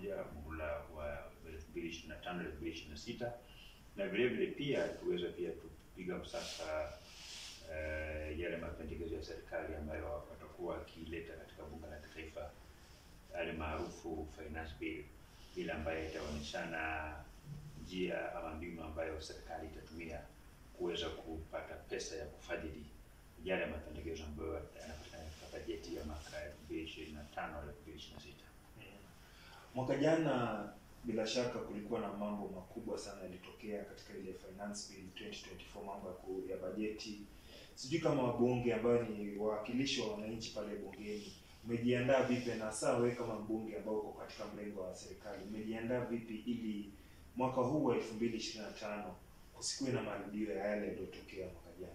moja muhula wa 2025-2026, na vile vile pia tuweza pia kupiga msasa yale mapendekezo ya serikali ambayo watakuwa wakileta katika bunge la kitaifa, yale maarufu finance bill, ile ambayo itaonyeshana njia ama mbinu ambayo serikali itatumia kuweza kupata pesa ya kufadhili yale mapendekezo ambayo yanapatikana katika bajeti ya mwaka 2025-2026. Mwaka jana bila shaka kulikuwa na mambo makubwa sana yalitokea katika ile finance bill 2024, mambo ya bajeti. Sijui kama wabunge ambao ni wawakilishi wa wananchi pale bungeni, umejiandaa vipi, na hasa wewe kama mbunge ambao uko katika mrengo wa serikali, umejiandaa vipi ili mwaka huu wa 2025 kusikue na marudio ya yale yaliyotokea mwaka jana?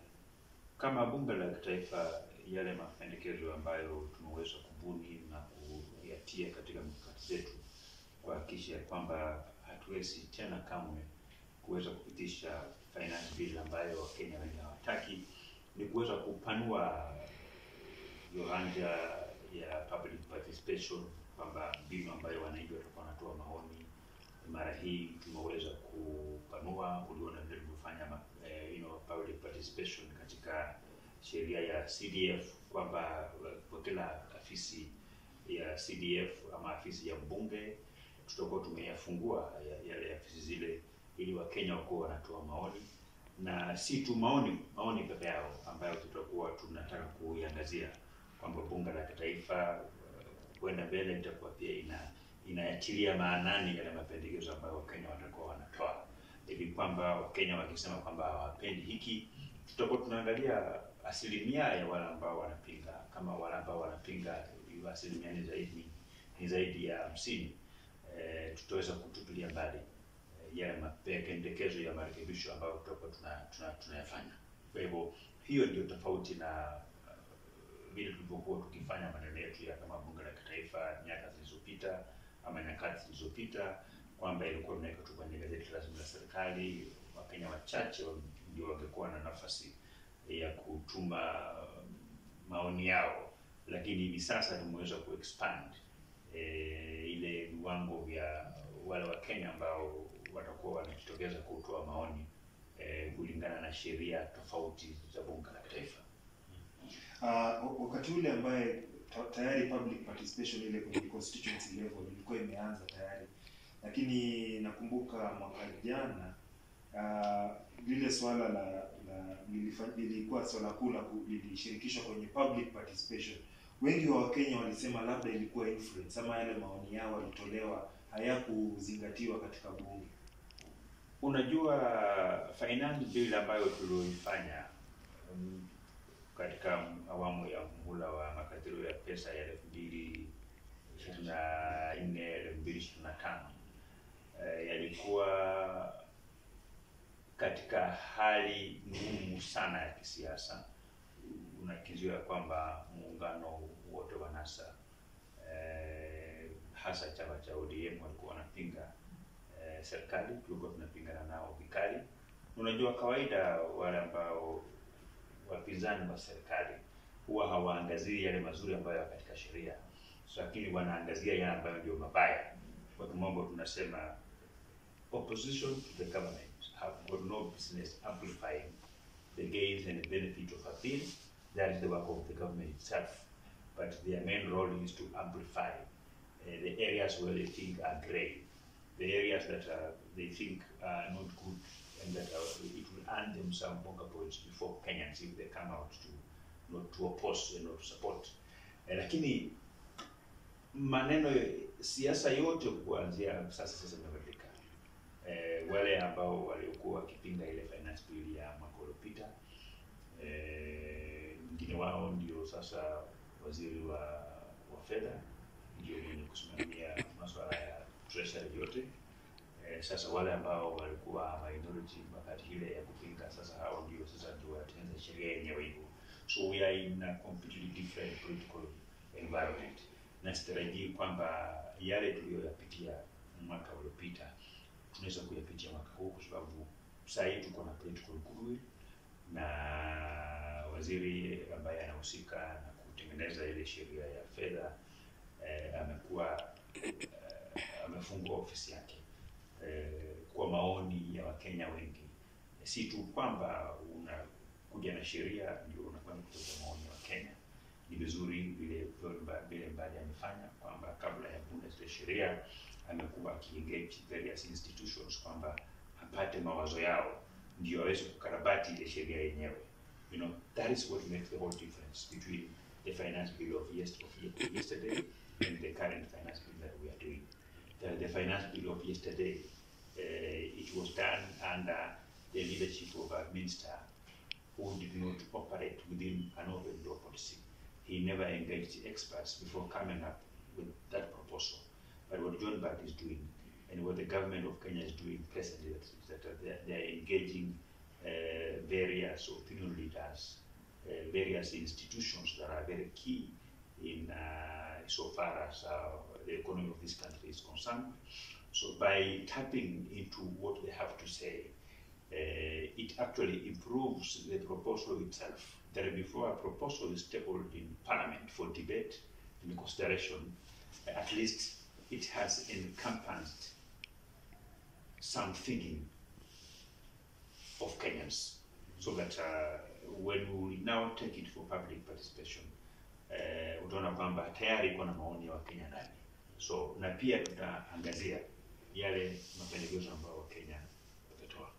Kama bunge la kitaifa, yale mapendekezo ambayo tumeweza kubuni na kuyatia katika mikakati zetu kuhakikisha kwamba hatuwezi tena kamwe kuweza kupitisha finance bill ambayo Wakenya wengi hawataki, ni kuweza kupanua viwanja ya public participation, kwamba mbinu ambayo wananchi watakuwa wanatoa maoni. Mara hii tumeweza kupanua, uliona vile tumefanya public participation katika sheria ya CDF, kwamba kwa kila afisi ya CDF ama afisi ya mbunge tutakuwa tumeyafungua yale afisi zile, ili Wakenya wako wanatoa maoni, na si tu maoni peke yao ambayo tutakuwa tunataka kuiangazia, kwamba bunge la kitaifa kwenda mbele itakuwa pia inayatilia maanani yale mapendekezo ambayo Wakenya watakuwa wanatoa, ili kwamba Wakenya wakisema kwamba hawapendi hiki, tutakuwa tunaangalia asilimia ya wale ambao wanapinga. Kama wale ambao wanapinga asilimia ni zaidi ya 50, tutaweza kutupilia mbali yale mapendekezo ya marekebisho ambayo tutakuwa tunayafanya. Kwa hivyo hiyo ndio tofauti na vile tulivyokuwa tukifanya maneno yetu ya kama bunge la kitaifa nyakati zilizopita ama nyakati zilizopita, kwamba ilikuwa tunaweka tu kwenye gazeti rasmi la serikali. Wakenya wachache ndio wangekuwa na nafasi ya kutuma maoni yao, lakini hivi sasa tumeweza kuexpand ile viwango vya wale Wakenya ambao watakuwa wanajitokeza kutoa maoni kulingana na sheria tofauti za bunge la kitaifa. Wakati ule ambaye tayari public participation ile kwenye constituency level ilikuwa imeanza tayari, lakini nakumbuka mwaka jana lile swala lilikuwa swala kula lilishirikishwa kwenye public participation. Wengi wa Wakenya walisema labda ilikuwa influence ama yale maoni yao walitolewa hayakuzingatiwa katika bunge. Unajua, finance bill ambayo tulioifanya katika awamu ya muhula wa makadirio ya pesa ya 2024-2025 yalikuwa katika hali ngumu sana ya kisiasa. Unakizia kwamba muungano wote wa NASA, hasa chama cha ODM, walikuwa wanapinga serikali, tulikuwa tunapingana nao vikali. Unajua, kawaida wale ambao wapinzani wa serikali huwa hawaangazii yale mazuri ambayo katika sheria, lakini wanaangazia yale ambayo ndio mabaya. Kwa kimombo tunasema opposition to the government have got no business amplifying the gains and the benefit of a bill. That is the work of the government itself, but their main role is to amplify the areas where they think are grey, the areas that they think are not good, and that it will earn them some bonga points before Kenyans if they come out to oppose and not to support. Lakini maneno siasa yote kuanzia sasa imebadilika. Wale ambao waliokuwa wakipinga ile finance bill ya mwaka uliopita, wengine wao ndio sasa waziri wa fedha, ndio mwenye kusimamia masuala ya treasury yote. Sasa wale ambao walikuwa minority wakati ile ya kupinga, sasa hao ndio watengeneza sheria yenyewe hivyo. So we are in a completely different political environment. Na sitarajii kwamba yale tuliyoyapitia mwaka uliopita tunaweza kuyapitia mwaka huu, kwa sababu sasa hivi tuko na political goodwill, na waziri ambaye anahusika na kutengeneza ile sheria ya fedha amekuwa kufungua ofisi yake kwa maoni ya Wakenya wengi. Si tu kwamba unakuja na sheria ndio unakwenda kutoa maoni ya Wakenya. Ni vizuri vile mbali amefanya kwamba kabla ya bunge sheria amekuwa akiengage various institutions kwamba apate mawazo yao ndio aweze kukarabati ile sheria yenyewe. That is what makes the whole difference between the finance bill of yesterday and the current finance bill that we are doing. The finance bill of yesterday, it was done under the leadership of a minister who did not operate within an open door policy. He never engaged experts before coming up with that proposal. But what John Mbadi is doing, and what the government of Kenya is doing presently, is that they are engaging various opinion leaders, various institutions that are very key in so far as the economy of this country is concerned. So by tapping into what they have to say, it actually improves the proposal itself. That before a proposal is tabled in Parliament for debate and consideration, at least it has encompassed some thinking of Kenyans, so that when we now take it for public participation, utaona kwamba tayari kuna maoni ya Wakenya ndani. So na pia tutaangazia yale mapendekezo ambayo Wakenya watatoa.